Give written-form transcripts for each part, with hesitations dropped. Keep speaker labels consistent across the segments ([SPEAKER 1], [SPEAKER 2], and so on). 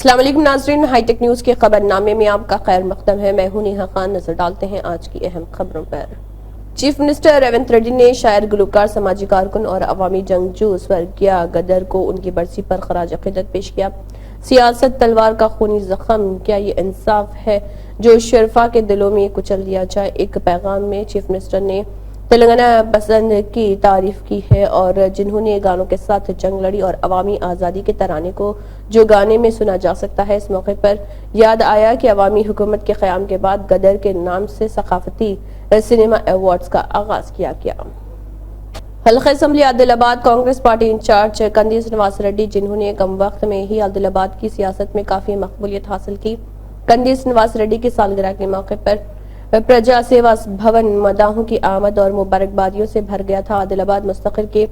[SPEAKER 1] अस्सलाम वालेकुम नाज़रीन, हाईटेक न्यूज के खबरनामे में आपका खैर मकदम है। मैं हूं नेहा खान। नजर डालते हैं आज की अहम खबरों पर। चीफ मिनिस्टर रेवंत रेड्डी ने शायर, गुलकार, समाजी कारकुन और अवामी जंगजू स्वर्गीय गदर को उनकी बरसी पर खराज अकीदत पेश किया। सियासत तलवार का खूनी जख्म, क्या ये इंसाफ है जो शरफा के दिलों में कुचल दिया जाए। एक पैगाम में चीफ मिनिस्टर ने तेलंगाना पसंद की तारीफ की है और जिन्होंने गानों के साथ जंग लड़ी और अवामी आज़ादी के तराने को जो गाने में सुना जा सकता है। इस मौके पर याद आया कि अवामी हुकूमत के क़याम के बाद गदर के नाम से सकाफती सिनेमा अवार्ड्स का आगाज किया गया। हल्का assembly Adilabad Congress party incharge Kandi Srinivas Reddy, जिन्होंने कम वक्त में ही आदिलाबाद की सियासत में काफी मकबूलियत हासिल की। कंदी श्रीनिवास रेड्डी की सालगिरह के मौके पर प्रजा सेवा भवन मदाहों की आमद और मुबारकबादियों से भर गया था। आदिलाबाद मुस्तकिल के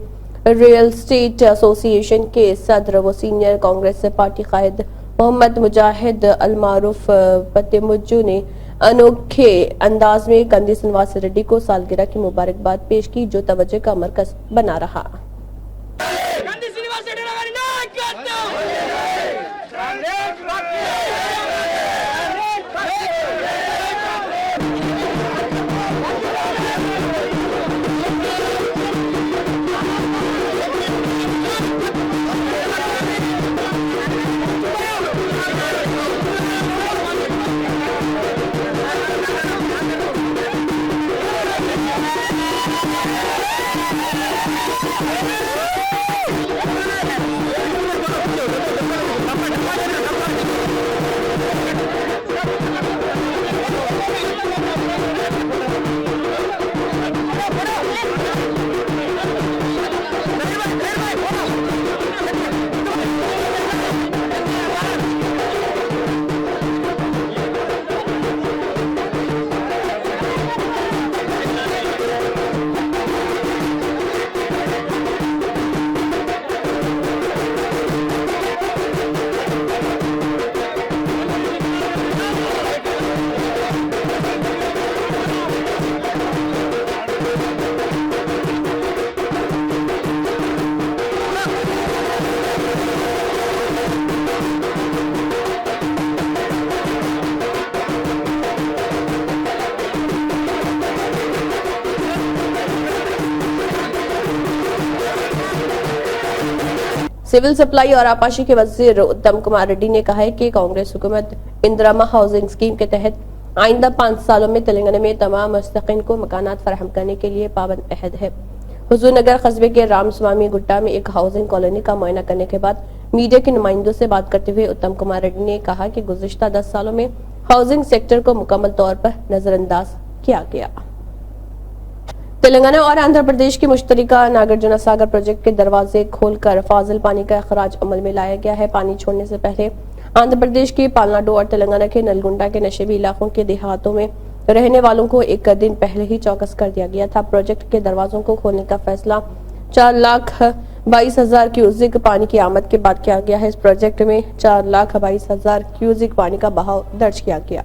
[SPEAKER 1] रियल स्टेट एसोसिएशन के सदर व सीनियर कांग्रेस पार्टी कायद मोहम्मद मुजाहिद अलमारूफ पतेमुज्जू ने अनोखे अंदाज में कंदी श्रीनिवास रेड्डी को सालगिरह की मुबारकबाद पेश की, जो तवज्जो का मरकज बना रहा। सिविल सप्लाई और आपाशी के वजीर उत्तम कुमार रेड्डी ने कहा है कि कांग्रेस हुकूमत इंदिरा हाउसिंग स्कीम के तहत आइंदा 5 सालों में तेलंगाना में तमाम मुस्तकीन को मकानात फराहम करने के लिए पाबंद अहद है। हुजूरनगर कस्बे के रामस्वामी गुट्टा में एक हाउसिंग कॉलोनी का मुआयना करने के बाद मीडिया के नुमाइंदों से बात करते हुए उत्तम कुमार रेड्डी ने कहा कि गुज़िश्ता 10 सालों में हाउसिंग सेक्टर को मुकम्मल तौर पर नजरअंदाज किया गया। तेलंगाना और आंध्र प्रदेश की मुश्तरका नागार्जुना सागर प्रोजेक्ट के दरवाजे खोलकर फाजिल पानी का अखराज अमल में लाया गया है। पानी छोड़ने से पहले आंध्र प्रदेश के पालनाडु और तेलंगाना के नलगुंडा के नशेबी इलाकों के देहातों में रहने वालों को एक दिन पहले ही चौकस कर दिया गया था। प्रोजेक्ट के दरवाजों को खोलने का फैसला 4,22,000 क्यूसिक पानी की आमद के बाद किया गया है। इस प्रोजेक्ट में 4,22,000 क्यूसिक पानी का बहाव दर्ज किया गया।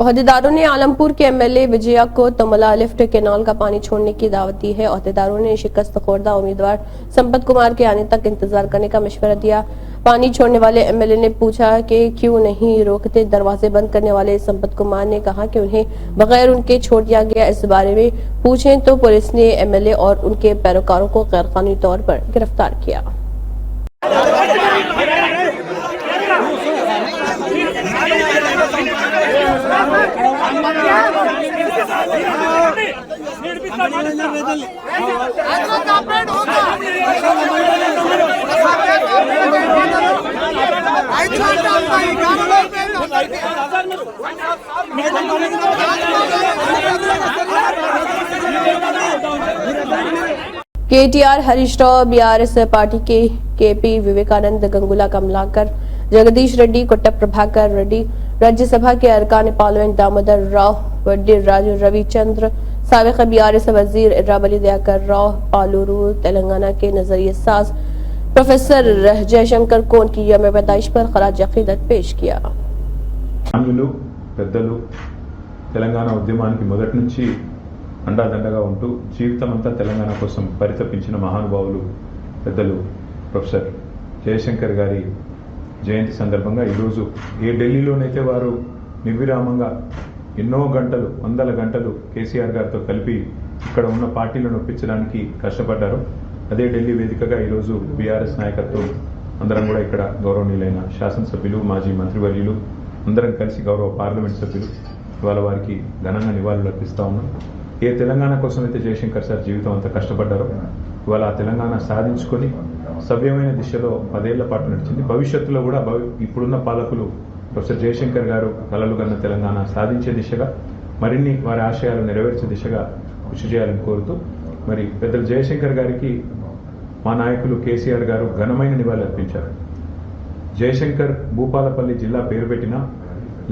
[SPEAKER 1] ओहदेदारों ने आलमपुर के एमएलए विजया को तमला लिफ्ट कैनाल का पानी छोड़ने की दावत दी है। ओहदेदारों ने शिकस्त खोरदा उम्मीदवार संपत कुमार के आने तक इंतजार करने का मशवरा दिया। पानी छोड़ने वाले एमएलए ने पूछा कि क्यों नहीं रोकते। दरवाजे बंद करने वाले संपत कुमार ने कहा कि उन्हें बगैर उनके छोड़ दिया गया। इस बारे में पूछें तो पुलिस ने एमएलए और उनके पैरोकारों को गैरकानूनी तौर पर गिरफ्तार किया। KTR Harish Rao BRS party के केपी विवेकानंद गंगुला कमलाकर जगदीश रेड्डी कोट्टा प्रभाकर रेड्डी राज्यसभा के अरकान पार्लियामेंट दामोदर राव वड्डी राजू रविचंद्र साबिक बीआरएस वजीर इर्राबली दयाकर राव पालूरू तेलंगाना के नजरिए साज प्रोफेसर जयशंकर को उनकी यौम पैदाइश पर खराज अकीदत पेश किया।
[SPEAKER 2] తెలంగాణ ఉద్యమానికి మొదటి నుంచి అండాదండగా ఉంటూ జీవితమంతా తెలంగాణ కోసం పరితపించిన మహానుభావులు పెద్దలు ప్రొఫెసర్ జయశంకర్ గారి జయంతి సందర్భంగా ఈరోజు ఏ ఢిల్లీలోనైతే వారు నిర్విరామంగా ఎన్నో గంటలు, వందల గంటలు కేసీఆర్ గారితో కలిపి ఇక్కడ ఉన్న పార్టీలను ఒప్పించడానికి కష్టపడ్డారు, అదే ఢిల్లీ వేదికగా ఈరోజు బీఆర్ఎస్ నాయకత్వం అందరం కూడా ఇక్కడ గౌరవనీయులైన శాసనసభ్యులు, మాజీ మంత్రివర్యులు అందరం కలిసి గౌరవ పార్లమెంట్ సభ్యులు ఇవాళ వారికి ఘనంగా నివాళులు అర్పిస్తా ఉన్నాం. ఏ తెలంగాణ కోసం అయితే జయశంకర్ సార్ జీవితం అంతా కష్టపడ్డారో ఇవాళ ఆ తెలంగాణ సాధించుకొని సవ్యమైన దిశలో 10 ఏళ్ల పాటు నడిచింది. భవిష్యత్తులో కూడా ఇప్పుడున్న పాలకులు ప్రొఫెసర్ జయశంకర్ గారు కలలు కన్న తెలంగాణ సాధించే దిశగా మరిన్ని వారి ఆశయాలు నెరవేర్చే దిశగా కృషి చేయాలని కోరుతూ మరి పెద్దలు జయశంకర్ గారికి మా నాయకులు కేసీఆర్ గారు ఘనమైన నివాళులు అర్పించారు. జయశంకర్ భూపాలపల్లి జిల్లా పేరు పెట్టినా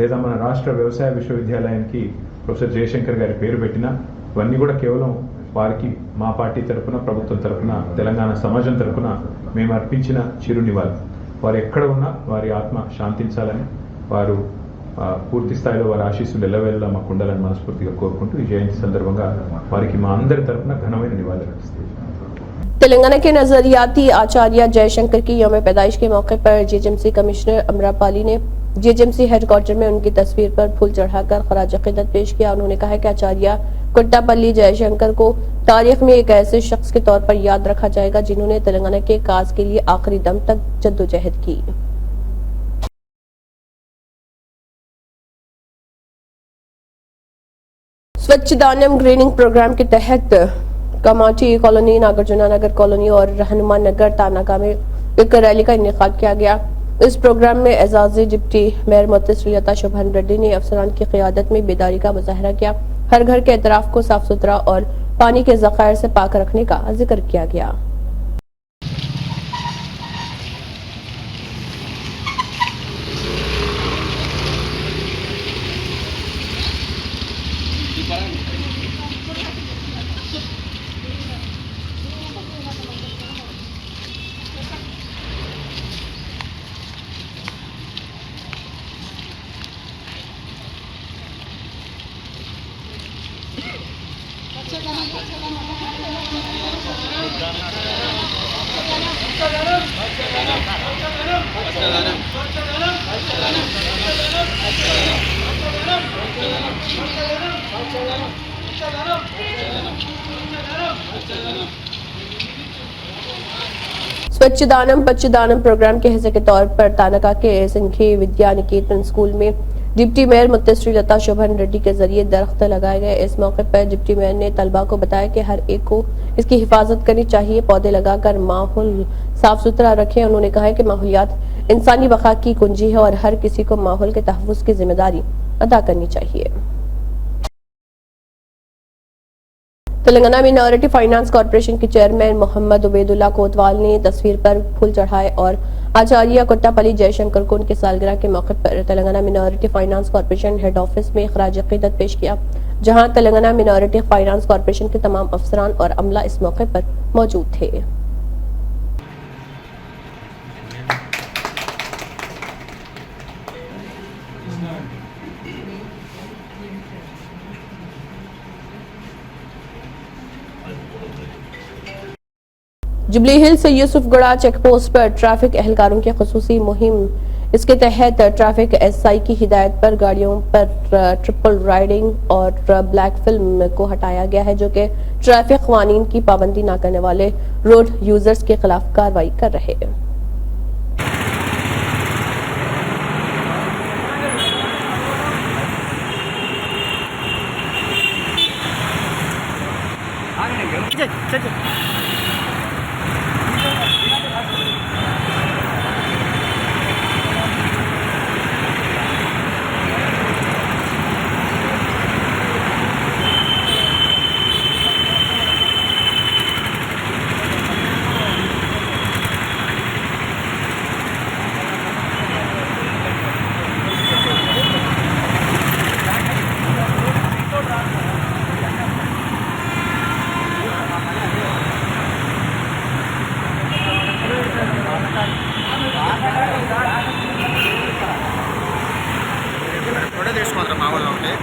[SPEAKER 2] లేదా మన రాష్ట్ర వ్యవసాయ విశ్వవిద్యాలయానికి ప్రొఫెసర్ జయశంకర్ గారి పేరు పెట్టినా ఇవన్నీ కూడా కేవలం వారికి మా పార్టీ తరఫున, ప్రభుత్వం తరఫున, తెలంగాణ సమాజం తరఫున మేము అర్పించిన చిరు నివాళి. వారు ఎక్కడ ఉన్నా వారి ఆత్మ శాంతించాలని, వారు పూర్తి స్థాయిలో వారి ఆశీస్సులు ఎల్లవేళలా మాకు ఉండాలని మనస్ఫూర్తిగా కోరుకుంటూ ఈ జయంతి సందర్భంగా వారికి మా అందరి తరఫున ఘనమైన నివాళులు అర్పిస్తాం.
[SPEAKER 1] तेलंगाना के नजरियाती आचार्य जयशंकर की यौम पैदाइश के मौके पर जेएचएमसी कमिश्नर अमरापाली ने जेएचएमसी हेडक्वार्टर में उनकी तस्वीर पर फूल चढ़ाकर खराज अकीदत पेश किया। उन्होंने कहा कि आचार्य कुट्टापल्ली जयशंकर को तारीख में एक ऐसे शख्स के तौर पर याद रखा जाएगा जिन्होंने तेलंगाना के काज के लिए आखिरी दम तक जद्दोजहद की। स्वच्छ दानम ग्रीनिंग प्रोग्राम के तहत कमाटी कॉलोनी, नागार्जुना नगर कॉलोनी और हनुमान नगर तानाका में एक रैली का इनेकाद किया गया। इस प्रोग्राम में एजाजी डिप्टी मेयर मोहतरम श्रीलता शोभन रेड्डी ने अफसरान की क़ियादत में बेदारी का मुजाहरा किया। हर घर के एतराफ को साफ सुथरा और पानी के ज़खायर से पाक रखने का जिक्र किया गया। स्वच्छ दानम पच्च दानम प्रोग्राम के हिस्से के तौर पर तानाका के सिंघी विद्या निकेतन स्कूल में डिप्टी मेयर मुत्ते श्रीलता शोभन रेड्डी के जरिए दरख्त लगाए गए। इस मौके पर डिप्टी मेयर ने तलबा को बताया कि हर एक को इसकी हिफाजत करनी चाहिए, पौधे लगाकर माहौल साफ सुथरा रखें। उन्होंने कहा कि माहौलियात इंसानी बका की कुंजी है और हर किसी को माहौल के तहफ़्फ़ुज़ की जिम्मेदारी अदा करनी चाहिए। तेलंगाना मिनॉरिटी फाइनेंस कॉर्पोरेशन के चेयरमैन मोहम्मद उबैदुल्ला कोतवाल ने तस्वीर पर फूल चढ़ाए और आचार्य कुट्टापल्ली जयशंकर को उनके सालगिरह के मौके पर Telangana minority finance corporation head office में खराज अकीदत पेश किया, जहां तेलंगाना मिनॉरिटी फाइनेंस कॉर्पोरेशन के तमाम अफसरान और अमला इस मौके पर मौजूद थे। जुबली हिल से यूसुफगढ़ा चेकपोस्ट पर ट्रैफिक एहलकारों की खुसूसी मुहिम। इसके तहत ट्रैफिक एसआई की हिदायत पर गाड़ियों पर ट्रिपल राइडिंग और ब्लैक फिल्म को हटाया गया है, जो कि ट्रैफिक कानून की पाबंदी न करने वाले रोड यूजर्स के खिलाफ कार्रवाई कर रहे हैं।
[SPEAKER 3] थोड़े देश मात्र माहौल होते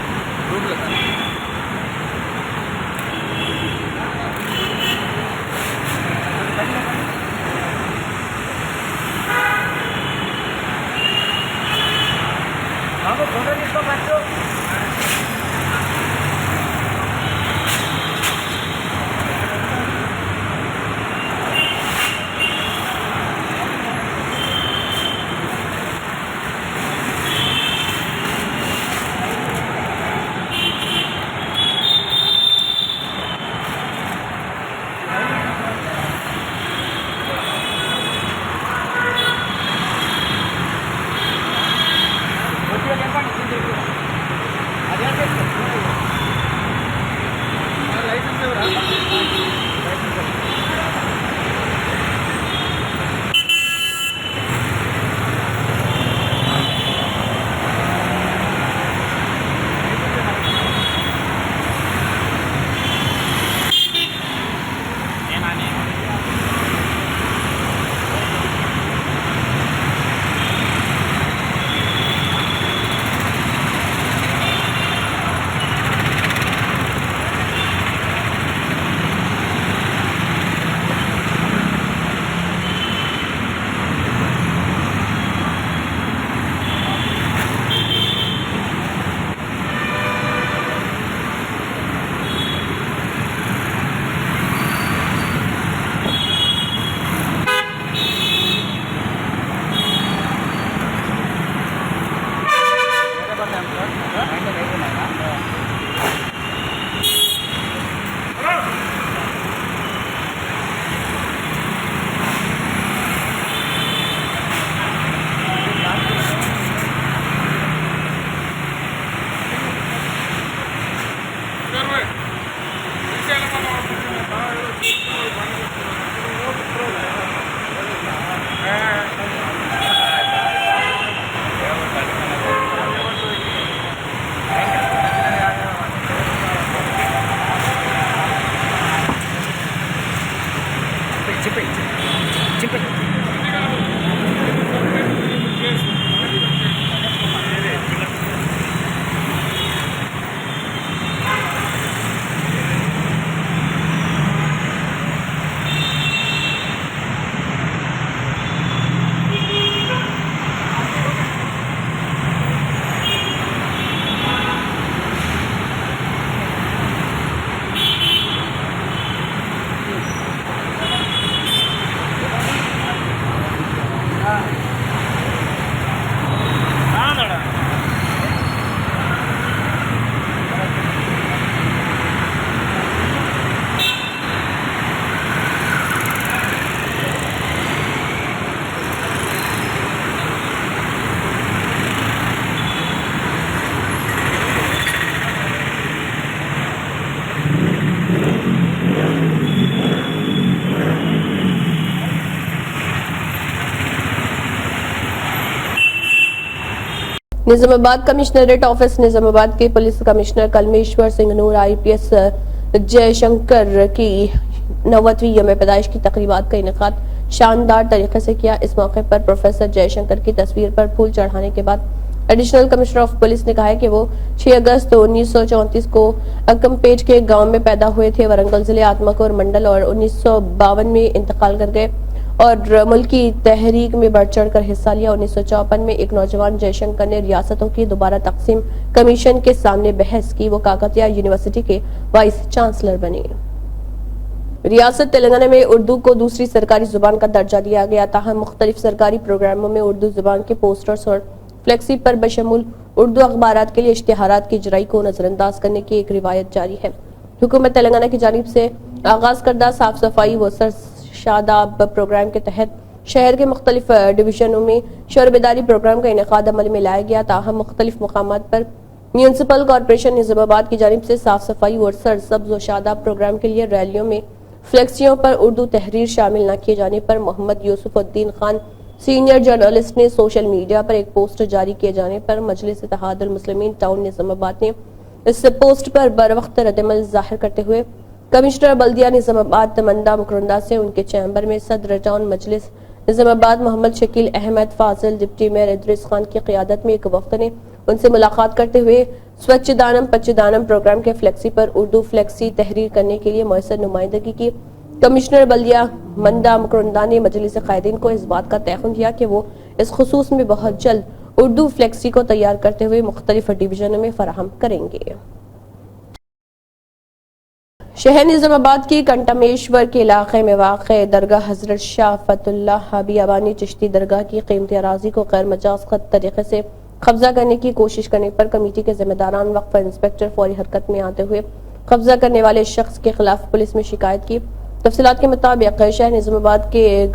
[SPEAKER 1] निजामाबाद कमिश्नरेट ऑफिस निजामाबाद के पुलिस कमिश्नर कलमेश्वर सिंह नूर IPS जयशंकर की 90वीं यौम पैदाइश की तकरीबात का इनेकाद शानदार तरीके से किया। इस मौके पर प्रोफेसर जयशंकर की तस्वीर पर फूल चढ़ाने के बाद एडिशनल कमिश्नर ऑफ पुलिस ने कहा है कि वो 6 अगस्त 1934 को अकमपेट के गांव में पैदा हुए थे। वरंगल जिले आत्माकुर मंडल और 1952 में इंतकाल कर गए और मुल्की तहरीक में बढ़ चढ़ कर हिस्सा लिया। 1954 में एक नौजवान जयशंकर ने रियासतों की दोबारा तकसीम कमीशन के सामने बहस की। वो काकतिया यूनिवर्सिटी के वाइस चांसलर बने। रियासत तेलंगाना में उर्दू को दूसरी सरकारी जुबान का दर्जा दिया गया। ताहम मुख्तलिफ सरकारी प्रोग्रामों में उर्दू जुबान के पोस्टर्स और फ्लेक्सी पर बशमूल उर्दू अखबारात के लिए इश्तिहारात की इजराई को नजरअंदाज करने की एक रिवायत जारी है। हुकूमत तेलंगाना की जानिब से आगाज करदा साफ सफाई व शादाब प्रोग्राम के तहत शहर के मुख्तलिफ डिवीजनों में शोर बेदारी प्रोग्राम का इनेकाद अमल में लाया गया। ताहम मुख्तलिफ मकामात पर म्यूनसिपल कॉरपोरेशन निजामाबाद की जानिब से साफ सफाई और सब्ज व शादाब प्रोग्राम के लिए रैलियों में फ्लेक्सियों पर उर्दू तहरीर शामिल न किए जाने पर मोहम्मद यूसुफुद्दीन खान सीनियर जर्नलिस्ट ने सोशल मीडिया पर एक पोस्ट जारी किए जाने पर मजलिस इत्तेहादुल मुस्लिमीन टाउन निजामाबाद ने इस पोस्ट पर बरवक्त रद्दअमल जाहिर करते हुए कमिश्नर बल्दिया निजामाबाद मंदा मुकरंदा से उनके चैम्बर में सदर टाउन मजलिस निजामाबाद मोहम्मद शकील अहमद फाजिल डिप्टी मेयर इदरीस खान की क़ियादत में एक वक्त ने उनसे मुलाकात करते हुए स्वच्छ दानम पच्चदानम प्रोग्राम के फ्लेक्सी पर उर्दू फ्लेक्सी तहरीर करने के लिए मौसर नुमाइंदगी की। कमिश्नर बल्दिया मंदा मुकरंदा ने मजलिस कायदीन को इस बात का तयक़ुन दिया कि वो इस खुसूस में बहुत जल्द उर्दू फ्लेक्सी को तैयार करते हुए मुख्तलिफ डिवीजनों में फराहम करेंगे। शहर निजामाबाद की कंटमेश्वर के इलाके में वाक़े दरगाह हजरत शाह फतुल्लाह बियाबानी चिश्ती दरगाह की कीमती अराजी को गैर मजाज तरीके से कब्जा करने की कोशिश करने पर कमेटी के जिम्मेदारान वक्फ इंस्पेक्टर फौरी हरकत में आते हुए कब्जा करने वाले शख्स के खिलाफ पुलिस में शिकायत की। तफसीलात के मुताबिक शहर निजामाबाद के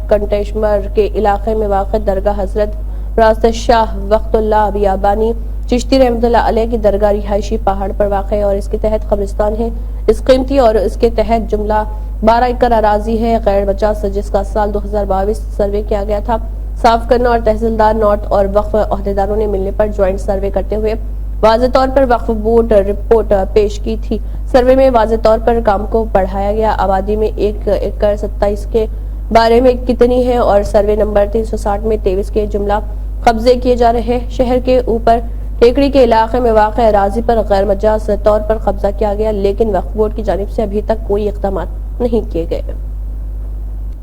[SPEAKER 1] कंटेश्वर के इलाके में वाक़ दरगाह हजरत रास्त शाह वक्तुल्लाह बियाबानी चिश्ती रहमतुल्लाह अलैह की दरगाह रिहायशी पहाड़ पर वाक़ है और इसके तहत कब्रिस्तान है। इस कीमती और इसके तहत जुमला 12 एकड़ अराजी है गैर मजाज जिसका साल 2022 सर्वे किया गया था। साफ करना और तहसीलदार नॉट और वक्फ अहदेदारों ने मिलने पर ज्वाइंट सर्वे करते हुए वाज़े तौर पर वक्फ बोर्ड रिपोर्ट पेश की थी। सर्वे में वाज़े तौर पर काम को बढ़ाया गया। आबादी में 1 एकड़ 27 के बारे में कितनी है और सर्वे नंबर 360 में 23 के जुमला कब्जे किए जा रहे हैं। शहर के ऊपर टेकड़ी के इलाके में वाक़ अराजी पर गैर मजाज तौर पर कब्जा किया गया, लेकिन वक्फ बोर्ड की जानिब से अभी तक कोई इक़दाम नहीं किए गए।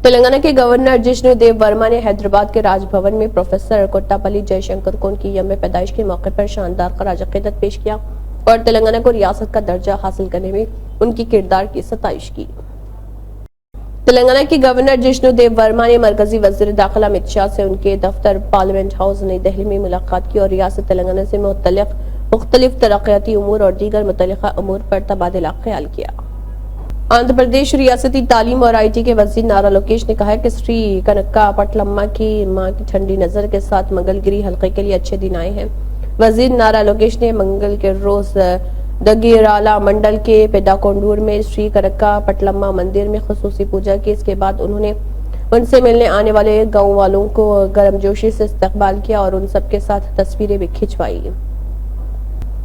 [SPEAKER 1] तेलंगाना के गवर्नर जिष्णु देव वर्मा ने हैदराबाद के राजभवन में प्रोफेसर कोट्टापल्ली जयशंकर को उनकी यौम पैदाइश के मौके पर शानदार खराज अक़ीदत पेश किया और तेलंगाना को रियासत का दर्जा हासिल करने में उनकी किरदार की सताइश की। तेलंगाना के गवर्नर जिष्णु देव वर्मा ने मरकजी वज़ीर दाखिला अमित शाह से उनके दफ्तर पार्लियामेंट हाउस नई दिल्ली में मुलाकात की और रियासत तेलंगाना से मुतल्लिक़ मुख्तलिफ तरक्याती उमूर और दीगर मुतल्लिक़ा उमूर पर तबादला ख्याल किया। आंध्र प्रदेश रियासती तालीम और IT के वज़ीर नारा लोकेश ने कहा है कि श्री कनक्का पटलम्मा की मां की ठंडी नजर के साथ मंगलगिरी हल्के के लिए अच्छे दिन आए हैं। वज़ीर नारा लोकेश ने मंगल के रोज दगीराला मंडल के पेडाकोंडूर में श्री कनक्का पटलम्मा मंदिर में खुसूसी पूजा की। इसके बाद उन्होंने उनसे मिलने आने वाले गांव वालों को गर्मजोशी से इस्तकबाल किया और उन सबके साथ तस्वीरें भी खिंचवाई।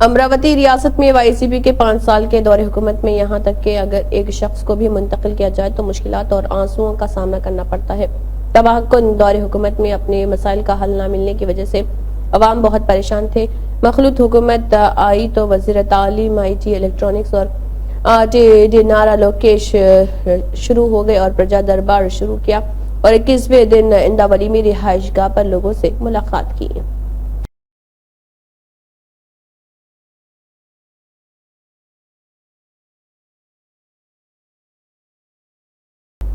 [SPEAKER 1] अमरावती रियासत में वाईसीपी के 5 साल के दौरे हुकूमत में यहां तक कि अगर एक शख्स को भी मुंतकिल किया जाए तो मुश्किलात और आंसुओं का सामना करना पड़ता है। तबाहकुन दौरे हुकूमत में अपने मसाइल का हल न मिलने की वजह से अवाम बहुत परेशान थे। मखलूत हुकूमत आई तो वजीर तालीम, IT, इलेक्ट्रॉनिक्स और नारा लोकेश शुरू हो गए और प्रजा दरबार शुरू किया और 21वें दिन इंदावली में रिहाइशगाह पर लोगों से मुलाकात की।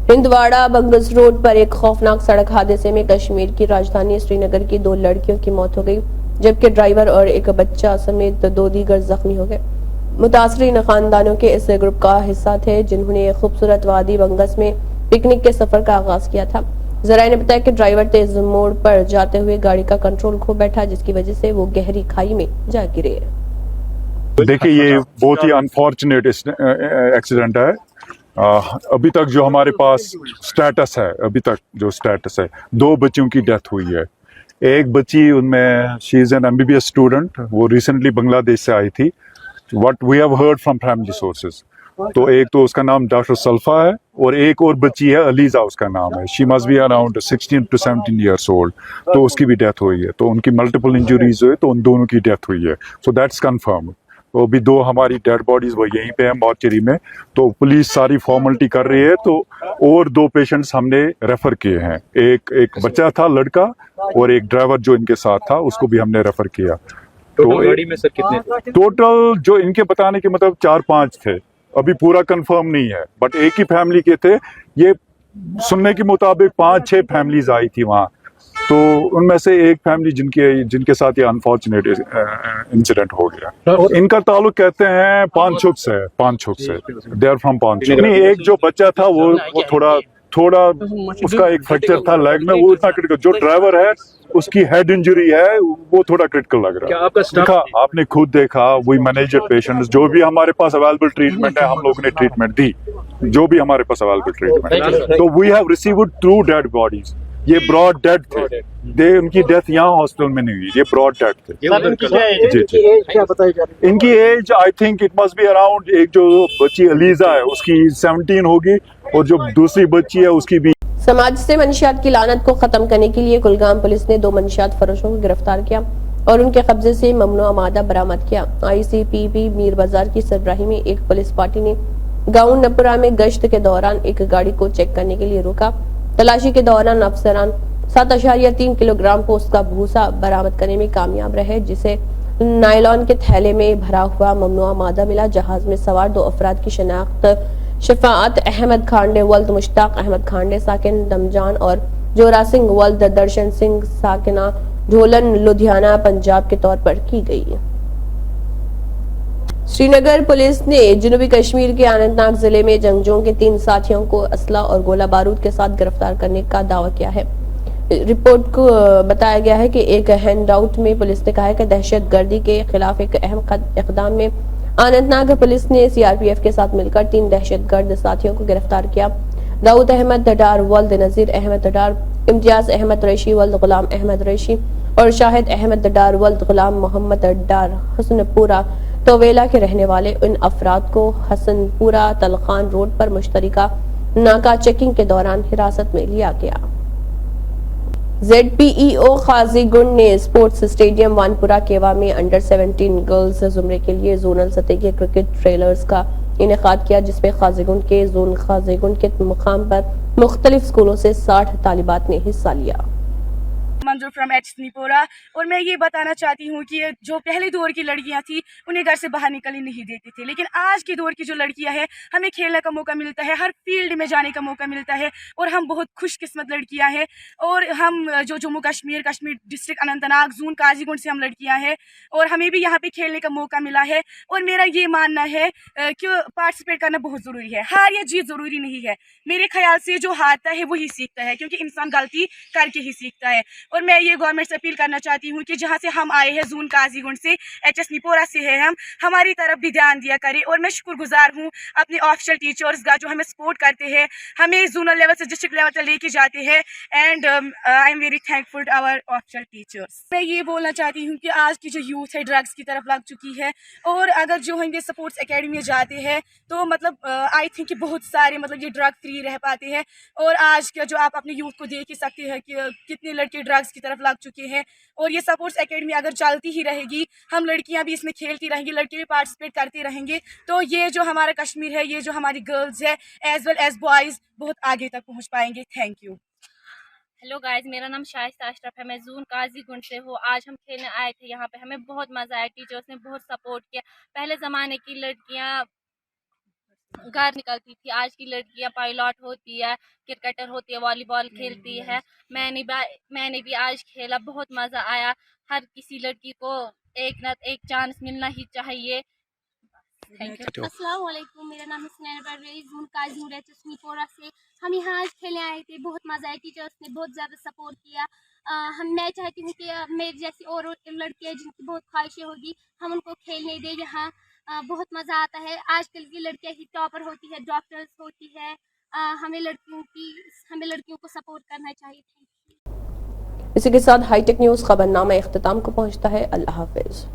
[SPEAKER 1] हिंदवाड़ा बंगस रोड पर एक खौफनाक सड़क हादसे में कश्मीर की राजधानी श्रीनगर की 2 लड़कियों की मौत हो गई, जबकि ड्राइवर और एक बच्चा समेत 2 दीगर जख्मी हो गए। मुतासरीन खानदानों के इस ग्रुप का हिस्सा थे जिन्होंने खूबसूरत वादी बंगस में पिकनिक के सफर का आगाज किया था। जराये ने बताया कि ड्राइवर तेज मोड़ पर जाते हुए गाड़ी का कंट्रोल खो बैठा, जिसकी वजह से वो गहरी खाई में जा गिरे।
[SPEAKER 3] देखिए, ये बहुत ही अनफॉर्चुनेट एक्सीडेंट है। अभी तक जो हमारे पास स्टेटस है, अभी तक जो स्टेटस है, 2 बच्चियों की डेथ हुई है। एक बच्ची, उनमें she is an MBBS student, वो रिसेंटली बांग्लादेश से आई थी। What we have heard from family sources, तो एक तो उसका नाम डॉक्टर सल्फा है और एक और बच्ची है अलीजा, उसका नाम है। She must be around 16 to 17 years old, तो उसकी भी डेथ हुई है। तो उनकी मल्टीपल इंजरीज हुई, तो उन दोनों की डेथ हुई है। So that's confirm. तो अभी 2 हमारी डेड बॉडीज वो यहीं पे है मॉर्चरी में, तो पुलिस सारी फॉर्मेलिटी कर रही है। तो और 2 पेशेंट्स हमने रेफर किए हैं। एक बच्चा था लड़का और एक ड्राइवर जो इनके साथ था, उसको भी हमने रेफर किया।
[SPEAKER 4] टोटल गाड़ी में सर कितने?
[SPEAKER 3] टोटल जो इनके बताने के मतलब 4-5 थे, अभी पूरा कंफर्म नहीं है, बट एक ही फैमिली के थे। ये सुनने के मुताबिक 5-6 फैमिलीज आई थी वहाँ, तो उनमें से एक फैमिली जिनके साथ ये अनफॉर्चुनेट इंसिडेंट हो गया। इनका ताल्लुक कहते हैं पांचुक से, दे आर फ्रॉम पांचुक। नहीं, एक जो बच्चा था वो थोड़ा उसका एक फ्रैक्चर था लेग में, वो इतना क्रिटिकल। जो ड्राइवर है उसकी हेड इंजरी है, वो थोड़ा क्रिटिकल लग रहा है।
[SPEAKER 4] क्या आपका
[SPEAKER 3] देखा, आपने खुद देखा, वी मैनेज पेशेंट्स। जो भी हमारे पास अवेलेबल ट्रीटमेंट है, हम लोगों ने ट्रीटमेंट दी, जो भी हमारे पास अवेलेबल ट्रीटमेंट। तो we have received through dead bodies. ये ब्रॉड डेड थे, उनकी डेथ यहाँ हॉस्पिटल में नहीं हुई, ये ब्रॉड डेड थे। इनकी age I think it must be around, एक जो बच्ची अलीजा है उसकी 17 होगी और जो दूसरी बच्ची है उसकी भी।
[SPEAKER 1] समाज से मंशियात की लानत को खत्म करने के लिए कुलगाम पुलिस ने 2 मंशियात फरोशों को गिरफ्तार किया और उनके कब्जे से ममनुआ मादा बरामद किया। ICPP मीर बाजार की सरबराही में एक पुलिस पार्टी ने गांव नपुरा में गश्त के दौरान एक गाड़ी को चेक करने के लिए रोका। तलाशी के दौरान अफसरान 7.3 किलोग्राम पोस्त का भूसा बरामद करने में कामयाब रहे, जिसे नायलॉन के थैले में भरा हुआ ममनुआ मादा मिला। जहाज में सवार 2 अफराद की शनाख्त शफाअत अहमद खांडे वल्द मुश्ताक अहमद खांडे साकिन दमजान और जोरा सिंह वल्द दर्शन सिंह साकिना ढोलन लुधियाना पंजाब के तौर पर की गई। श्रीनगर पुलिस ने जनूबी कश्मीर के अनंतनाग जिले में जंगजुओं के 3 साथियों को असला और गोला बारूद के साथ गिरफ्तार करने का दावा किया है। रिपोर्ट को बताया गया है कि एक हैंडआउट में पुलिस ने कहा है कि दहशतगर्दी के खिलाफ एक अहम इकदाम में अनंतनाग पुलिस ने CRPF के साथ मिलकर 3 दहशतगर्द साथियों को गिरफ्तार किया। दाऊद अहमद डडार वल्द नजीर अहमद डडार, इम्तियाज अहमद रैशी वल्द गुलाम अहमद रैशी और शाहिद अहमद डडार वल्द गुलाम मोहम्मद डडार हसनपुरा तोवेला के रहने वाले। इन अफराद को हसनपुरा तलखान रोड पर मुश्तरका नाका चेकिंग के दौरान हिरासत में लिया गया। ZPEO खाजीगुंड ने स्पोर्ट्स स्टेडियम वानपुरा केवा में अंडर 17 गर्ल्स जुमरे के लिए जोनल सतह के क्रिकेट ट्रेलर्स का इनेकाद किया, जिसमें खाजीगुंड के जोन खाजीगुंड के मुकाम पर मुख्तलिफ स्कूलों से 60 तालिबात ने हिस्सा लिया।
[SPEAKER 5] मंजूर फ्रॉम एचनीपोरा। और मैं ये बताना चाहती हूँ कि जो पहले दौर की लड़कियाँ थी उन्हें घर से बाहर निकलने नहीं देती थी, लेकिन आज की दौर की जो लड़कियाँ हैं हमें खेलने का मौका मिलता है, हर फील्ड में जाने का मौका मिलता है और हम बहुत खुशकिस्मत लड़कियाँ हैं। और हम जो जम्मू कश्मीर डिस्ट्रिक्ट अनंतनाग जोन काजीगुंड से हम लड़कियाँ हैं और हमें भी यहाँ पे खेलने का मौका मिला है। और मेरा ये मानना है कि पार्टिसिपेट करना बहुत ज़रूरी है, हार या जीत ज़रूरी नहीं है। मेरे ख्याल से जो हारता है वही सीखता है, क्योंकि इंसान गलती करके ही सीखता है। और मैं ये गवर्नमेंट से अपील करना चाहती हूँ कि जहाँ से हम आए हैं जून काजीगुंड से, एचएस निपोरा से है, हम हमारी तरफ भी ध्यान दिया करें। और मैं शुक्रगुजार हूँ अपने ऑफिशियल टीचर्स का जो हमें सपोर्ट करते हैं, हमें जोनल लेवल से डिस्ट्रिक्ट लेवल तक लेके जाते हैं। And I am very thankful to our official teachers. मैं ये बोलना चाहती हूँ कि आज की जो यूथ है ड्रग्स की तरफ लग चुकी है, और अगर जो हम ये स्पोर्ट्स एकेडमी में जाते हैं तो मतलब आई थिंक कि बहुत सारे मतलब ये ड्रग फ्री रह पाते हैं। और आज का जो आप अपने यूथ को देख ही सकते हैं कि कितने लड़के ड्रग्स की तरफ लग चुके हैं। और ये स्पोर्ट्स एकेडमी अगर चलती ही रहेगी, हम लड़कियां भी इसमें खेलती रहेंगी, लड़के भी पार्टिसिपेट करते रहेंगे, तो ये जो हमारा कश्मीर है, ये जो हमारी गर्ल्स है एज वेल एज बॉयज़ बहुत आगे तक पहुँच पाएंगे। Thank you.
[SPEAKER 6] हेलो गाइस, मेरा नाम शाइस्ता अशरफ है, मैं जून काजीगुंड से हूँ। आज हम खेलने आए थे यहाँ पे, हमें बहुत मज़ा आया, टीचर्स ने बहुत सपोर्ट किया। पहले ज़माने की लड़कियाँ घर निकलती थी, आज की लड़कियाँ पायलट होती है, क्रिकेटर होती है, वॉलीबॉल खेलती है। मैंने भी आज खेला, बहुत मज़ा आया। हर किसी लड़की को एक न एक चांस मिलना ही चाहिए। Thank you.
[SPEAKER 7] अस्सलाम वालेकुम, मेरा नाम हुसैन परवेज, जून काजीगुंड एचएस निपोरा से। हम यहाँ आज खेलने आए थे, बहुत मज़ा आया, टीचर्स ने बहुत ज़्यादा सपोर्ट किया। मैं चाहती हूँ कि मेरी जैसी और लड़कियाँ जिनकी बहुत ख्वाहिशें होगी, हम उनको खेलने दें। यहाँ बहुत मज़ा आता है। आजकल की लड़कियाँ ही टॉपर होती है, डॉक्टर्स होती है। हमें लड़कियों को सपोर्ट करना चाहिए।
[SPEAKER 1] इसी के साथ हाईटेक न्यूज़ खबरनामा इख्तिताम को पहुंचता है। अल्लाह हाफिज।